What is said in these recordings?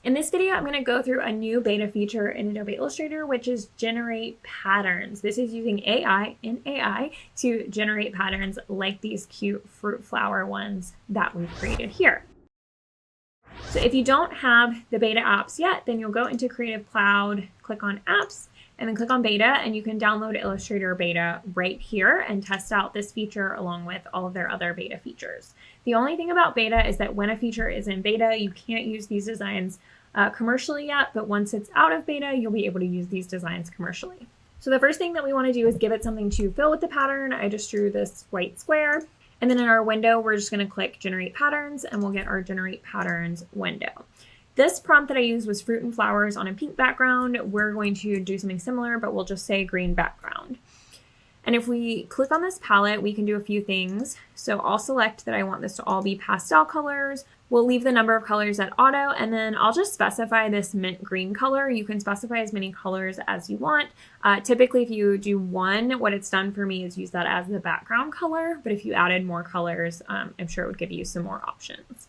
In this video, I'm going to go through a new beta feature in Adobe Illustrator, which is generate patterns. This is using AI to generate patterns like these cute fruit flower ones that we've created here. So if you don't have the beta apps yet, then you'll go into Creative Cloud, click on apps, and then click on beta, and you can download Illustrator beta right here and test out this feature along with all of their other beta features. The only thing about beta is that when a feature is in beta, you can't use these designs commercially yet, but once it's out of beta, you'll be able to use these designs commercially. So the first thing that we want to do is give it something to fill with the pattern. I just drew this white square. And then in our window, we're just going to click Generate Patterns, and we'll get our Generate Patterns window. This prompt that I used was fruit and flowers on a pink background. We're going to do something similar, but we'll just say green background. And if we click on this palette, we can do a few things. So I'll select that I want this to all be pastel colors. We'll leave the number of colors at auto, and then I'll just specify this mint green color. You can specify as many colors as you want. Typically, if you do one, what it's done for me is use that as the background color. But if you added more colors, I'm sure it would give you some more options.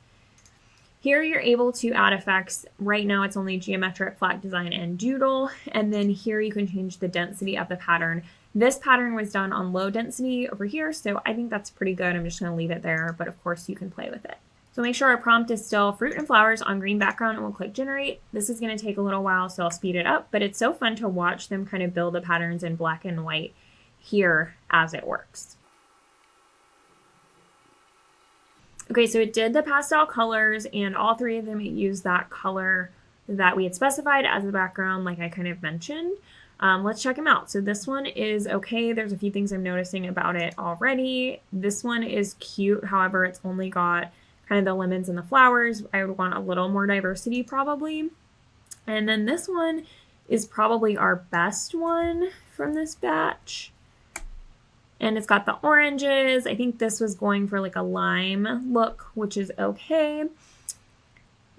Here you're able to add effects. Right now it's only geometric, flat design, and doodle. And then here you can change the density of the pattern. This pattern was done on low density over here, so I think that's pretty good. I'm just going to leave it there, but of course you can play with it. So make sure our prompt is still fruit and flowers on green background, and we'll click generate. This is going to take a little while, so I'll speed it up, but it's so fun to watch them kind of build the patterns in black and white here as it works. Okay, so it did the pastel colors, and all three of them, it used that color that we had specified as the background, like I kind of mentioned. Let's check them out. So this one is okay. There's a few things I'm noticing about it already. This one is cute. However, it's only got kind of the lemons and the flowers. I would want a little more diversity probably. And then this one is probably our best one from this batch. And it's got the oranges. I think this was going for like a lime look, which is okay.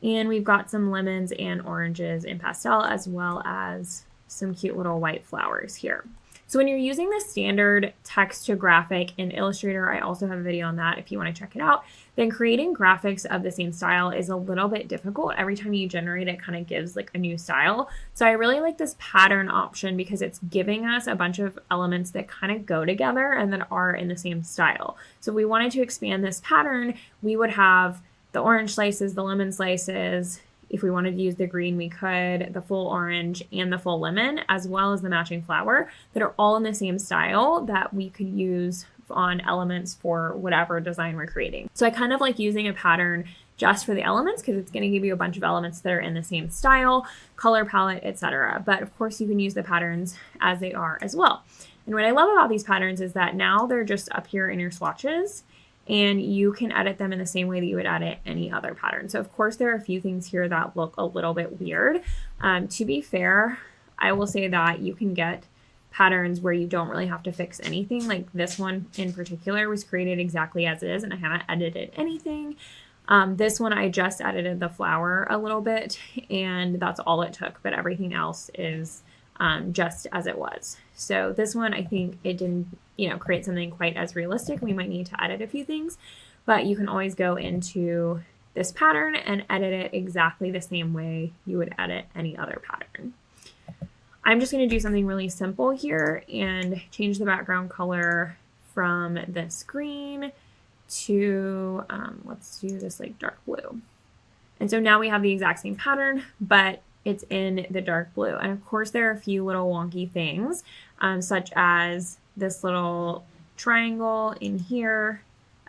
And we've got some lemons and oranges in pastel, as well as some cute little white flowers here. So when you're using the standard text to graphic in Illustrator, I also have a video on that if you want to check it out, then creating graphics of the same style is a little bit difficult. Every time you generate it kind of gives like a new style. So I really like this pattern option because it's giving us a bunch of elements that kind of go together and that are in the same style. So if we wanted to expand this pattern, we would have the orange slices, the lemon slices. If we wanted to use the green, we could, the full orange and the full lemon, as well as the matching flower that are all in the same style that we could use on elements for whatever design we're creating. So I kind of like using a pattern just for the elements because it's going to give you a bunch of elements that are in the same style, color palette, etc. But of course you can use the patterns as they are as well. And what I love about these patterns is that now they're just up here in your swatches, and you can edit them in the same way that you would edit any other pattern. So of course there are a few things here that look a little bit weird. To be fair, I will say that you can get patterns where you don't really have to fix anything. Like this one in particular was created exactly as is, and I haven't edited anything. This one I just edited the flower a little bit, and that's all it took, but everything else is just as it was. So this one, I think it didn't, create something quite as realistic. We might need to edit a few things, but you can always go into this pattern and edit it exactly the same way you would edit any other pattern. I'm just going to do something really simple here and change the background color from this green to, let's do this like dark blue. And so now we have the exact same pattern, but it's in the dark blue. And of course there are a few little wonky things, such as this little triangle in here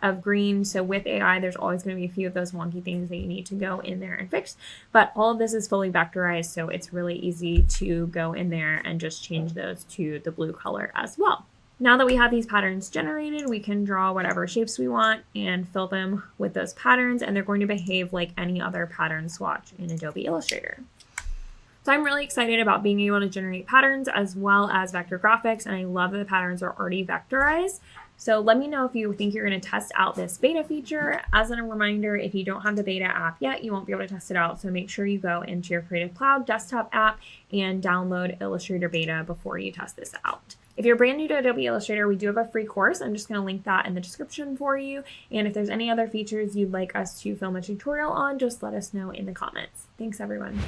of green. So with AI, there's always going to be a few of those wonky things that you need to go in there and fix. But all of this is fully vectorized, so it's really easy to go in there and just change those to the blue color as well. Now that we have these patterns generated, we can draw whatever shapes we want and fill them with those patterns, and they're going to behave like any other pattern swatch in Adobe Illustrator. So I'm really excited about being able to generate patterns as well as vector graphics, and I love that the patterns are already vectorized. So let me know if you think you're going to test out this beta feature. As a reminder, if you don't have the beta app yet, you won't be able to test it out. So make sure you go into your Creative Cloud desktop app and download Illustrator beta before you test this out. If you're brand new to Adobe Illustrator, we do have a free course. I'm just going to link that in the description for you. And if there's any other features you'd like us to film a tutorial on, just let us know in the comments. Thanks, everyone.